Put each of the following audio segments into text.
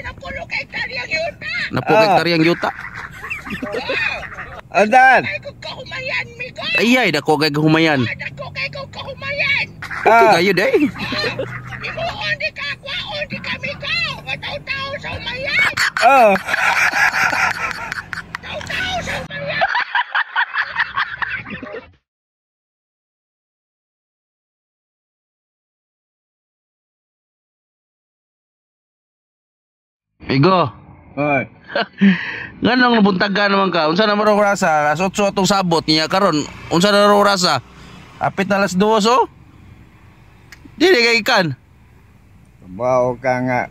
Napulog hektaryang yuta. Napulog hektaryang yuta. Andan. Ay, kung kahumayan, Migo. Ay, dako kay humayan. Dako kay kung kahumayan. Okay kayo day. Migo, di ka akwa, di ka Migo. Mataw-taw sa humayan. Taw-taw sa humayan. Migo. Hoy. Nganong nabuntagan naman ka? Unsa na maro rasa? Alas 8 atong sabot niya karon. Unsa na ro rasa? Apit na alas 2 so. Dili kay ikan. Bao ka nga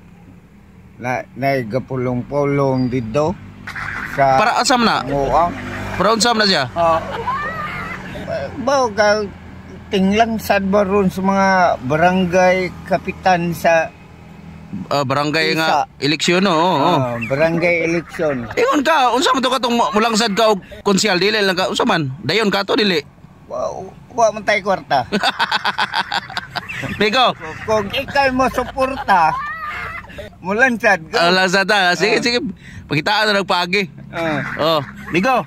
na gapulong-pulong dito sa Para asam na. Muang. Para unsam na siya. Bao ka tinglang sad baron sa mga barangay kapitan sa Barangay nga Isa. eleksyon no. barangay eleksyon. Ingon ka, unsa man to katong mulangsad ka og konsyal dili lang ka. Unsa man? Dayon ka to dili. Wa man tay kwarta. Migo. Kung ikaw mo suporta, mulansad ka. Langsad ta. Sige, sige. Pakitaan na nagpagi. Oh, Migo.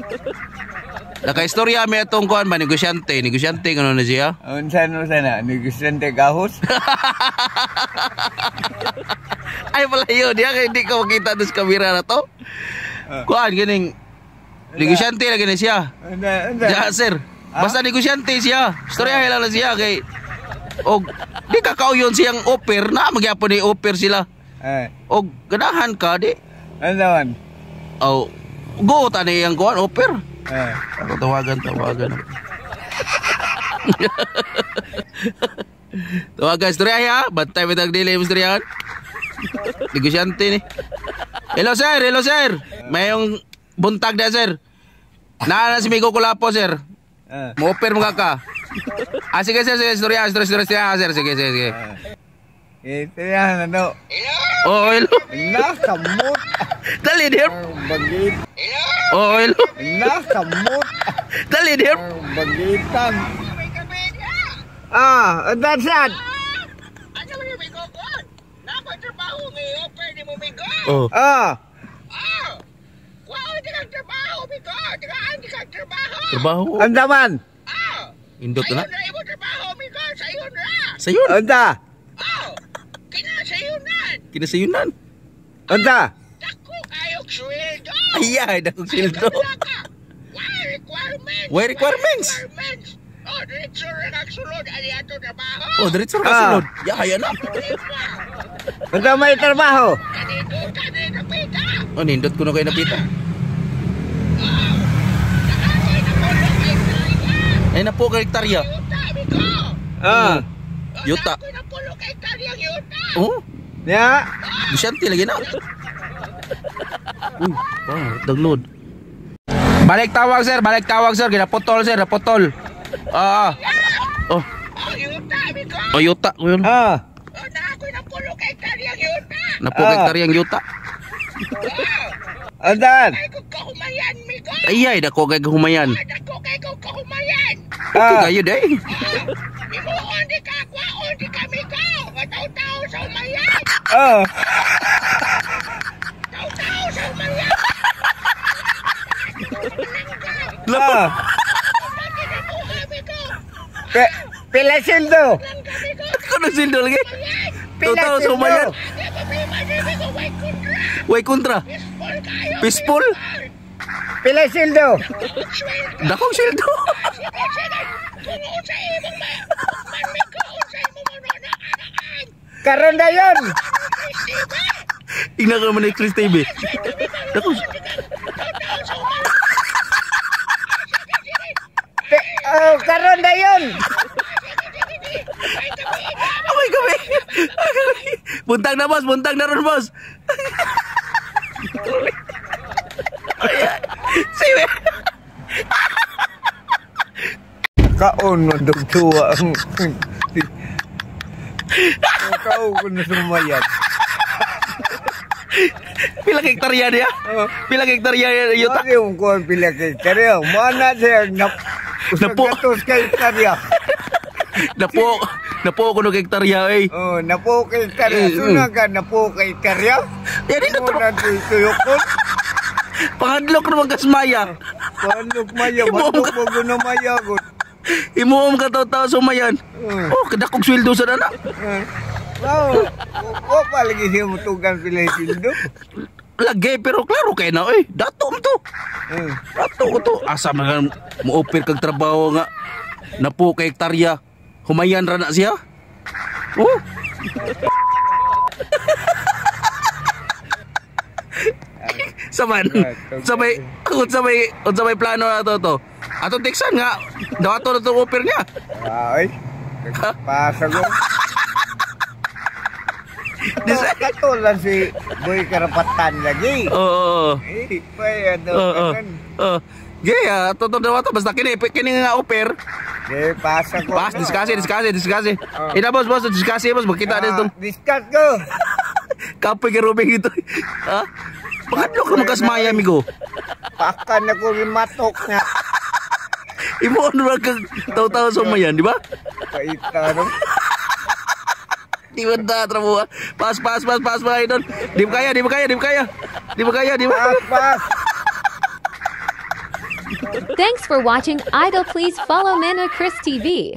Naka-istorya may atong kuan ba negosyante, negosyante ngano na siya? Unsa na negosyante gahos? Ay pala yun, diya kaya hindi ka makita doon sa kamera na to. Kuan, ganing negosyante na ganing siya. Diya sir, basta negosyante siya. Istorya lang na siya kay og di ka kauyon siyang offer na magyapon ni offer sila. Og ganahan ka di. Ano man? Oh, go ta ni yang kuan offer. Ako tawagan. Tawagan istorya ya, bantay bitag dili mo istoryahan. Negosyante ni. Hello sir. Mayong buntag na sir. Na si Migo Kulapo sir. Mo offer mo ka. Sige istorya sir. Sige. Yan ano? Oh, hello. Nakamot. Dali dir. Bagit. Oh, hello. Nakamot. Dali dir. Bagitan. That's it. Ano mo yung Migo ko? Napatrabaho ngayon, offer ni mo Migo. Wow, di kang trabaho, Migo. Di kang trabaho. Trabaho. Andaman. Indot na. Sayon na imo trabaho, Migo. Sayon na. Sayon. Anda. Kinasayunan. Anda. Dako kayong sweldo. Ay, dakong sildo. Why requirements? Diretso rin ang sulod. Ano yan ito trabaho? Diretso ka sunod. Haya na. Anda may trabaho. Kanito, pita. Nindot ko na kayo napita. Nakakay na po lang kay Kaya. Ay na po ka hektarya. Yuta, Migo. Yuta. Nakakay na po lang kay Karyang Yuta. Oh, Ya. Bisante lagi na. Uy, download. Balik tawag sir, ginaputol sir, naputol. Oh. Yuta, Migo. Oh, yuta ko yun. Nakakay na po lang kay Karyang Yuta. Napog hektaryang yuta. Andan. Ay, kung kahumayan, Migo. Ay, dako kay humayan. Dako kay kung kahumayan. Okay kayo day. Migo, di ka akwa, di ka Migo. Mataw-taw sa humayan. Taw-taw sa humayan. Lapa. Pila sildo. Ano sildo lagi? Pila Total sa humayan. Way kontra. Peaceful. Pila sildo. Dakong sildo. Karon dayon. Tingnan ka naman ni Chris TV. Dakong. Karon dayon. Amay kami. Buntag na ron boss. Siwe. Kaon madugtuwa ang kau kena sumayan. Pila hektarya dia? Pila hektarya yuta? Lagi kau pila hektarya. Mana saya Napo. Gatos hektarya. Napo ko no hektarya eh. Oh, napo kay karya. Sunagan napo kay karya. Yan din Mo to. na tuyok-tuyokon. Pangadlok naman kasmaya. Paano maya? Imo Bato ka- mo ko na maya ko. Imuom ka taw-taw sumayan. Oh, kadakog sweldo sa dana. Wow. O palagi siya mutugan sila sildo. Lagi pero klaro kay na eh. Dato mo to. Dato ko to. Asa man mo offer kag trabaho nga. Napo kay hektarya. Humayan ra na siya. Oh. Saman. Sabay plano na to. Atong teksan nga. Dawato na to offer niya. Ay. Pasa ko. Katulan si Boy Karapatan lagi. Oo. Eh, pay ano Oo. kanan. Oo. Gaya, totoo dawato basta kini nga offer. Eh, pasa ko. Pas, diskusi. Ina boss, diskusi boss, makita din tong Discuss ko. kapoy kay Robing ito. Ha? Pakadlok naman kasmaya, amigo. Pakan ako yung matok nga. Imo ano ba kag taw-taw sa mayan, di ba? Paita no. Di ba da trabaho? Pas mga idol. Di mo kaya. Pas. Thanks for watching Idol. Please follow Mana Chris TV.